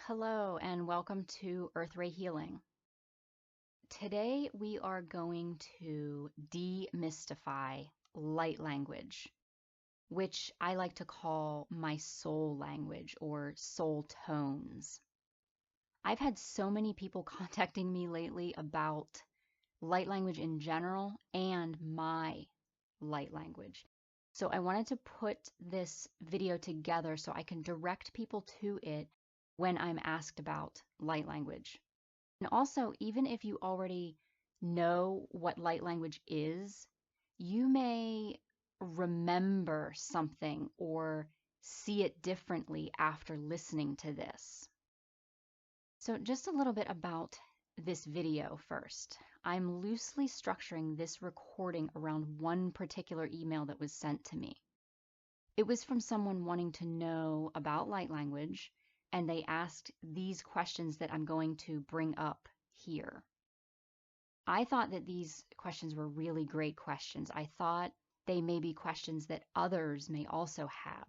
Hello and welcome to Earth Ray Healing. Today we are going to demystify light language, which I like to call my soul language or soul tones. I've had so many people contacting me lately about light language in general and my light language. So I wanted to put this video together so I can direct people to it when I'm asked about light language. And also, even if you already know what light language is, you may remember something or see it differently after listening to this. So just a little bit about this video first. I'm loosely structuring this recording around one particular email that was sent to me. It was from someone wanting to know about light language, and they asked these questions that I'm going to bring up here. I thought that these questions were really great questions. I thought they may be questions that others may also have.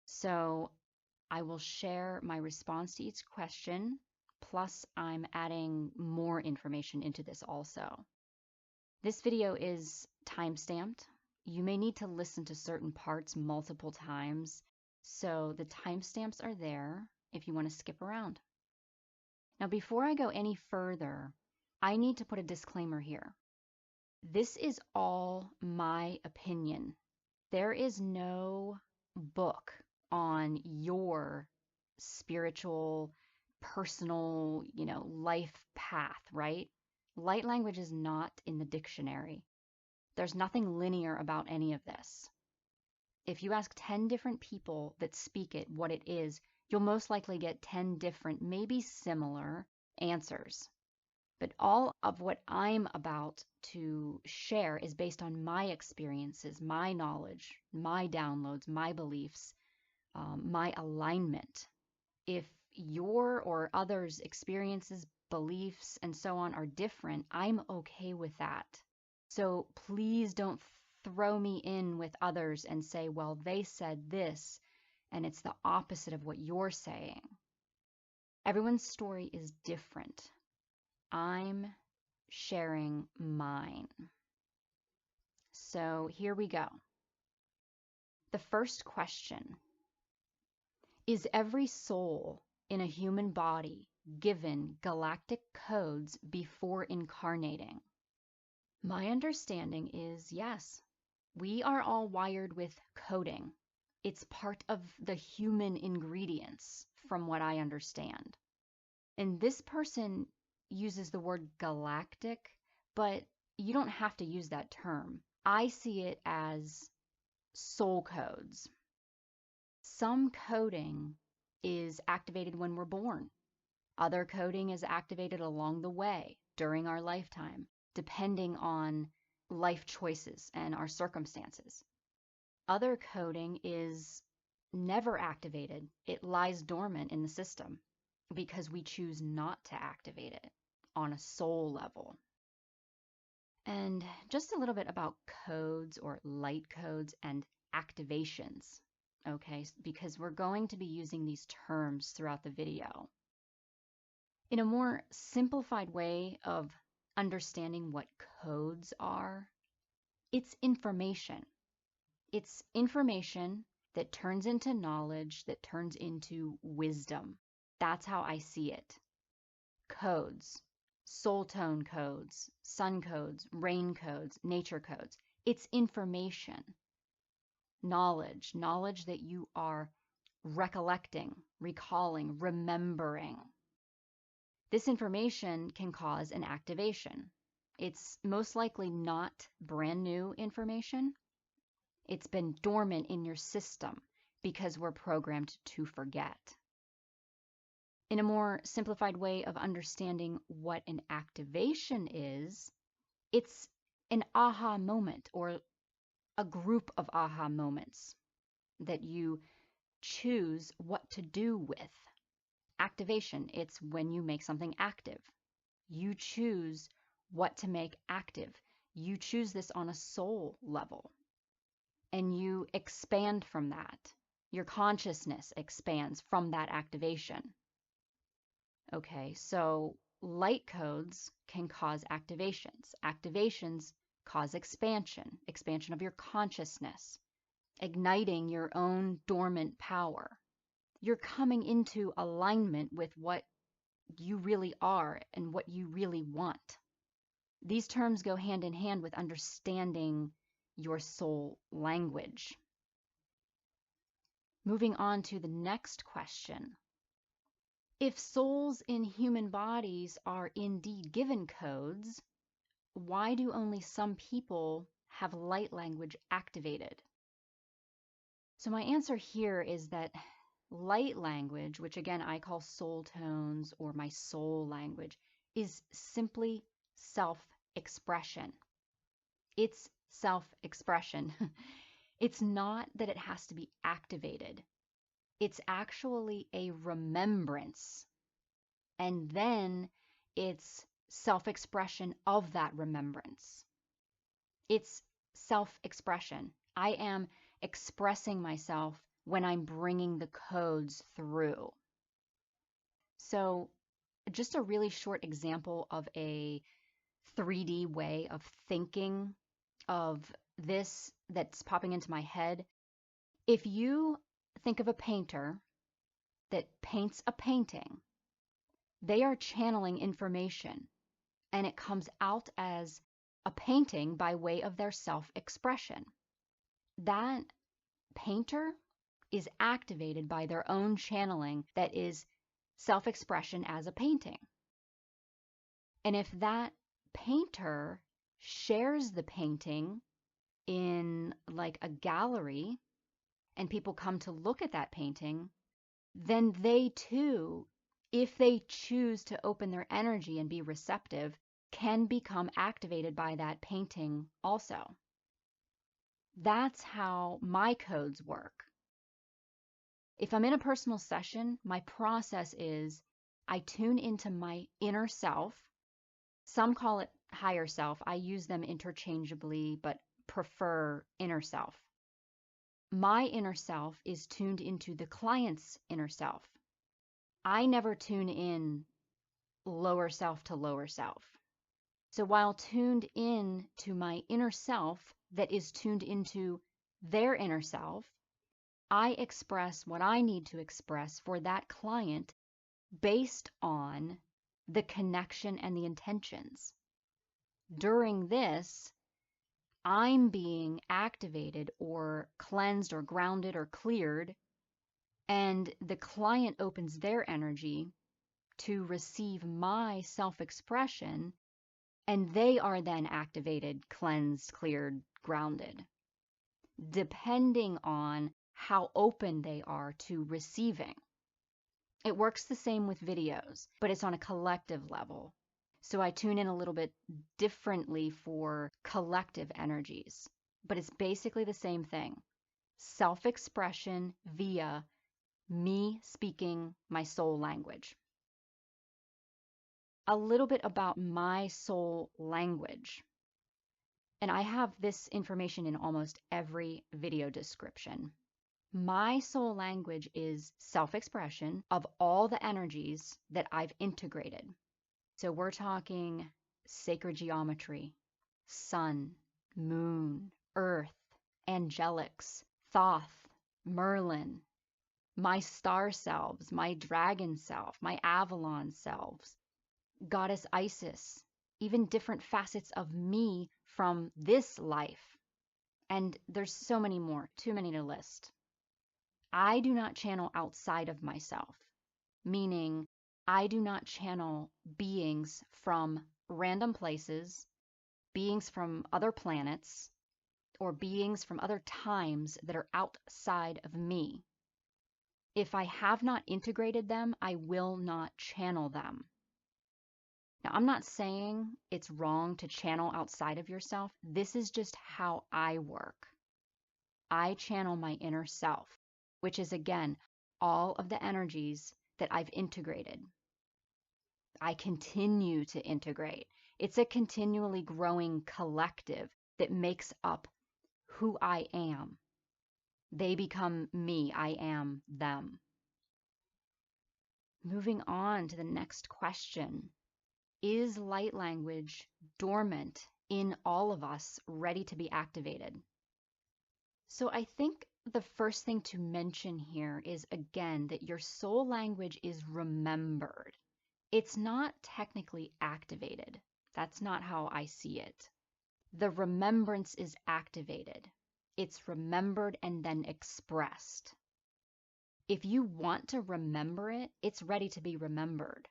So I will share my response to each question, plus I'm adding more information into this also. This video is time-stamped. You may need to listen to certain parts multiple times, so the timestamps are there if you want to skip around. Now, before I go any further, I need to put a disclaimer here. This is all my opinion. There is no book on your spiritual, personal, life path, right? Light language is not in the dictionary. There's nothing linear about any of this. If you ask 10 different people that speak it what it is, you'll most likely get 10 different, maybe similar answers. But all of what I'm about to share is based on my experiences, my knowledge, my downloads, my beliefs, my alignment. If your or others' experiences, beliefs, and so on are different, I'm okay with that. So please don't throw me in with others and say, well, they said this, and it's the opposite of what you're saying. Everyone's story is different. I'm sharing mine. So here we go. The first question: is every soul in a human body given galactic codes before incarnating? My understanding is yes. We are all wired with coding. It's part of the human ingredients, from what I understand. And this person uses the word galactic, but you don't have to use that term. I see it as soul codes. Some coding is activated when we're born. Other coding is activated along the way during our lifetime, depending on life choices and our circumstances. Other coding is never activated. It lies dormant in the system because we choose not to activate it on a soul level. And just a little bit about codes or light codes and activations, okay? Because we're going to be using these terms throughout the video. In a more simplified way of understanding what codes are, it's information. It's information that turns into knowledge, that turns into wisdom. That's how I see it. Codes, soul tone codes, sun codes, rain codes, nature codes. It's information. Knowledge that you are recollecting, recalling, remembering. This information can cause an activation. It's most likely not brand new information. It's been dormant in your system because we're programmed to forget. In a more simplified way of understanding what an activation is, it's an aha moment or a group of aha moments that you choose what to do with. Activation, it's when you make something active. You choose what to make active. You choose this on a soul level. And you expand from that. Your consciousness expands from that activation. Okay, so light codes can cause activations. Activations cause expansion, expansion of your consciousness, igniting your own dormant power. You're coming into alignment with what you really are and what you really want. These terms go hand in hand with understanding your soul language. Moving on to the next question. If souls in human bodies are indeed given codes, why do only some people have light language activated? So my answer here is that light language, which again I call soul tones or my soul language, is simply self-expression. It's self-expression. It's not that it has to be activated. It's actually a remembrance. And then it's self-expression of that remembrance. It's self-expression. I am expressing myself when I'm bringing the codes through. So just a really short example of a 3D way of thinking of this that's popping into my head. If you think of a painter that paints a painting, they are channeling information and it comes out as a painting by way of their self-expression. That painter is activated by their own channeling that is self-expression as a painting. And if that painter shares the painting in like a gallery and people come to look at that painting, then they too, if they choose to open their energy and be receptive, can become activated by that painting also. That's how my codes work. If I'm in a personal session, my process is I tune into my inner self. Some call it higher self. I use them interchangeably, but prefer inner self. My inner self is tuned into the client's inner self. I never tune in lower self to lower self. So while tuned in to my inner self that is tuned into their inner self, I express what I need to express for that client based on the connection and the intentions. During this, I'm being activated or cleansed or grounded or cleared, and the client opens their energy to receive my self-expression, and they are then activated, cleansed, cleared, grounded, depending on how open they are to receiving. It works the same with videos, but it's on a collective level. So I tune in a little bit differently for collective energies, but it's basically the same thing. Self-expression via me speaking my soul language. A little bit about my soul language. And I have this information in almost every video description. My soul language is self-expression of all the energies that I've integrated. So we're talking sacred geometry, sun, moon, earth, angelics, Thoth, Merlin, my star selves, my dragon self, my Avalon selves, Goddess Isis, even different facets of me from this life. And there's so many more, too many to list. I do not channel outside of myself, meaning I do not channel beings from random places, beings from other planets, or beings from other times that are outside of me. If I have not integrated them, I will not channel them. Now, I'm not saying it's wrong to channel outside of yourself. This is just how I work. I channel my inner self, which is, again, all of the energies that I've integrated. I continue to integrate. It's a continually growing collective that makes up who I am. They become me. I am them. Moving on to the next question. Is light language dormant in all of us, ready to be activated? So I think the first thing to mention here is, again, that your soul language is remembered. It's not technically activated. That's not how I see it. The remembrance is activated. It's remembered and then expressed. If you want to remember it, it's ready to be remembered.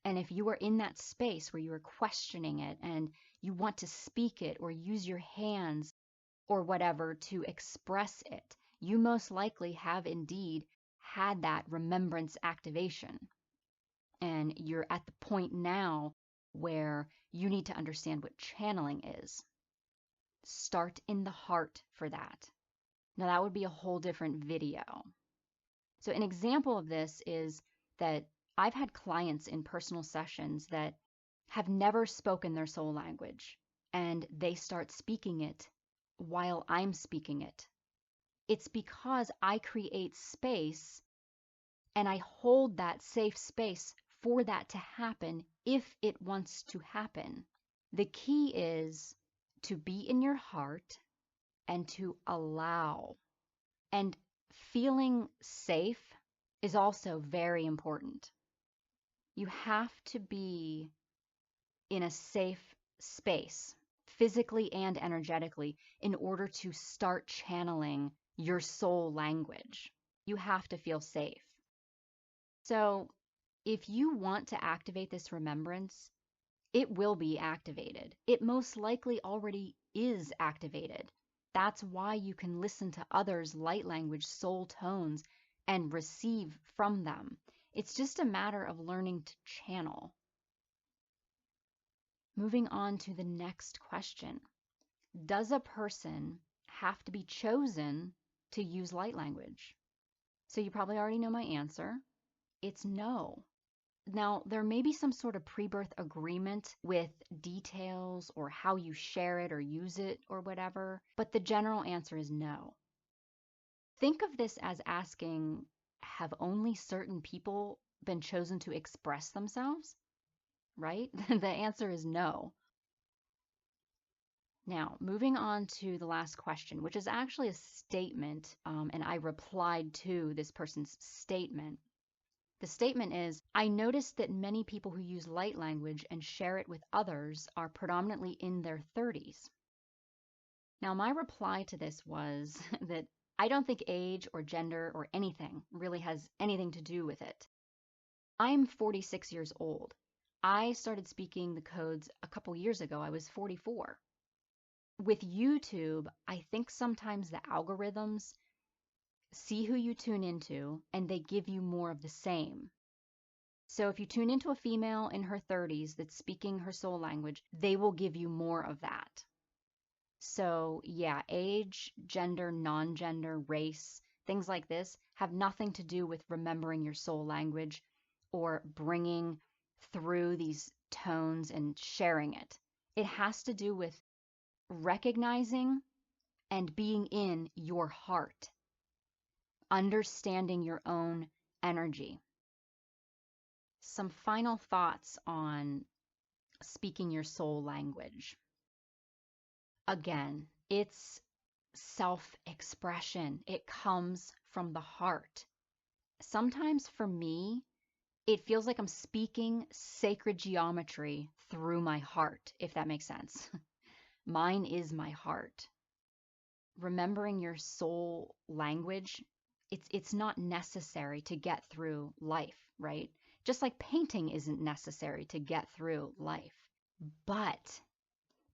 And if you are in that space where you are questioning it and you want to speak it or use your hands or whatever to express it, you most likely have indeed had that remembrance activation. And you're at the point now where you need to understand what channeling is. Start in the heart for that. Now, that would be a whole different video. So, an example of this is that I've had clients in personal sessions that have never spoken their soul language, and they start speaking it while I'm speaking it. It's because I create space and I hold that safe space for that to happen if it wants to happen. The key is to be in your heart and to allow. And feeling safe is also very important. You have to be in a safe space, physically and energetically, in order to start channeling your soul language. You have to feel safe. So, if you want to activate this remembrance, it will be activated. It most likely already is activated. That's why you can listen to others' light language soul tones and receive from them. It's just a matter of learning to channel. Moving on to the next question. Does a person have to be chosen to use light language? So you probably already know my answer. It's no. Now, there may be some sort of pre-birth agreement with details or how you share it or use it or whatever, but the general answer is no. Think of this as asking, have only certain people been chosen to express themselves? Right? The answer is no. Now, moving on to the last question, which is actually a statement, and I replied to this person's statement. The statement is, I noticed that many people who use light language and share it with others are predominantly in their 30s. Now, my reply to this was that I don't think age or gender or anything really has anything to do with it. I'm 46 years old. I started speaking the codes a couple years ago. I was 44. With YouTube, I think sometimes the algorithms see who you tune into and they give you more of the same. So if you tune into a female in her 30s that's speaking her soul language, they will give you more of that. So yeah, age, gender, non-gender, race, things like this have nothing to do with remembering your soul language or bringing through these tones and sharing it. It has to do with recognizing and being in your heart, understanding your own energy. Some final thoughts on speaking your soul language. Again, it's self-expression. It comes from the heart. Sometimes for me, it feels like I'm speaking sacred geometry through my heart, if that makes sense. Mine is my heart. Remembering your soul language, it's not necessary to get through life, right? Just like painting isn't necessary to get through life. But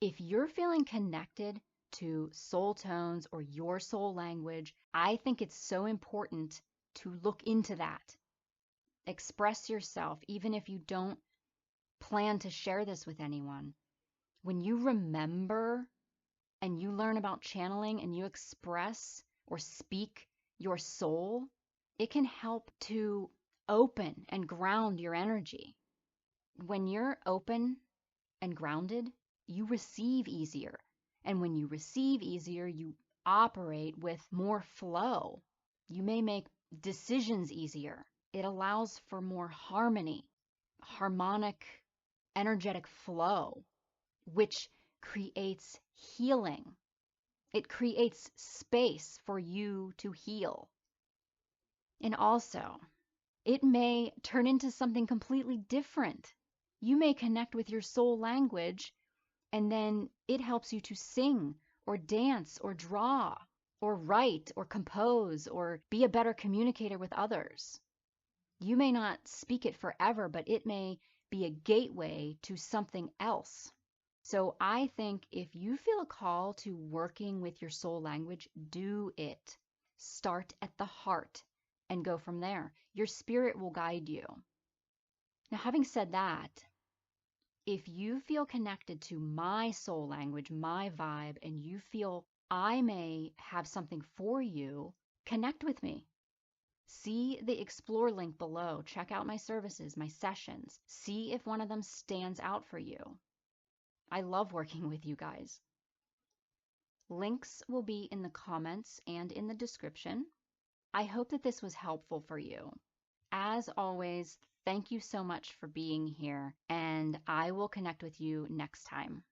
if you're feeling connected to soul tones or your soul language, I think it's so important to look into that. Express yourself, even if you don't plan to share this with anyone. When you remember and you learn about channeling and you express or speak your soul, it can help to open and ground your energy. When you're open and grounded, you receive easier. And when you receive easier, you operate with more flow. You may make decisions easier. It allows for more harmony, harmonic, energetic flow, which creates healing. It creates space for you to heal. And also, it may turn into something completely different. You may connect with your soul language, and then it helps you to sing or dance or draw or write or compose or be a better communicator with others. You may not speak it forever, but it may be a gateway to something else. So I think if you feel a call to working with your soul language, do it. Start at the heart and go from there. Your spirit will guide you. Now, having said that, if you feel connected to my soul language, my vibe, and you feel I may have something for you, connect with me. See the explore link below. Check out my services, my sessions. See if one of them stands out for you. I love working with you guys. Links will be in the comments and in the description. I hope that this was helpful for you. As always, thank you so much for being here, and I will connect with you next time.